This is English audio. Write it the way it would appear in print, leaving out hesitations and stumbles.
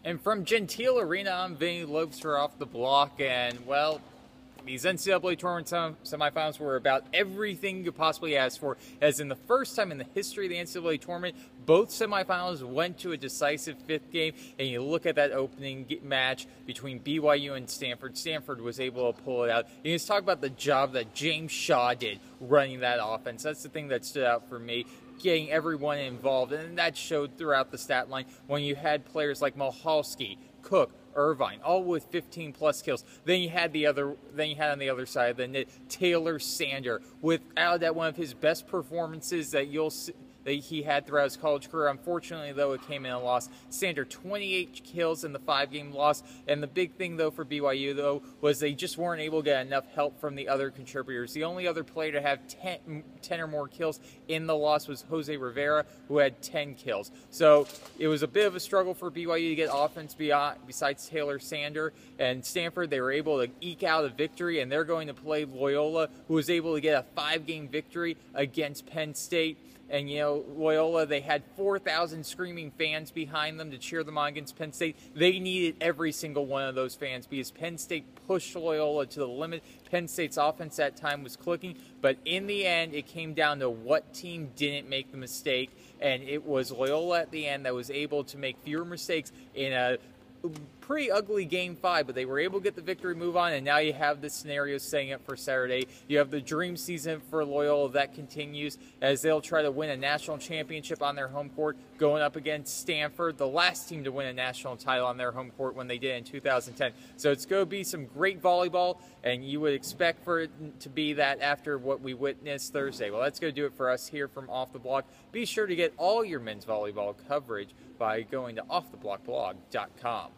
And from Gentile Arena, I'm Vinny Lopes for Off the Block, and well, these NCAA Tournament semifinals were about everything you could possibly ask for, as in the first time in the history of the NCAA Tournament, both semifinals went to a decisive fifth game, and you look at that opening match between BYU and Stanford. Stanford was able to pull it out. You just talk about the job that James Shaw did running that offense. That's the thing that stood out for me, getting everyone involved, and that showed throughout the stat line when you had players like Mohalski, Cook, Irvine, all with 15-plus kills. Then you had on the other side of the net Taylor Sander, without that one of his best performances that he had throughout his college career. Unfortunately, though, it came in a loss. Sander, 28 kills in the 5-game loss. And the big thing, though, for BYU, though, was they just weren't able to get enough help from the other contributors. The only other player to have 10 or more kills in the loss was Jose Rivera, who had 10 kills. So it was a bit of a struggle for BYU to get offense besides Taylor Sander. And Stanford, they were able to eke out a victory, and they're going to play Loyola, who was able to get a 5-game victory against Penn State. And, you know, Loyola, they had 4,000 screaming fans behind them to cheer them on against Penn State. They needed every single one of those fans because Penn State pushed Loyola to the limit. Penn State's offense at that time was clicking, but in the end, it came down to what team didn't make the mistake, and it was Loyola at the end that was able to make fewer mistakes in a pretty ugly Game 5, but they were able to get the victory, move on, and now you have this scenario setting up for Saturday. You have the dream season for Loyola that continues as they'll try to win a national championship on their home court, going up against Stanford, the last team to win a national title on their home court when they did in 2010. So it's going to be some great volleyball, and you would expect for it to be that after what we witnessed Thursday. Well, that's going to do it for us here from Off the Block. Be sure to get all your men's volleyball coverage by going to offtheblockblog.com.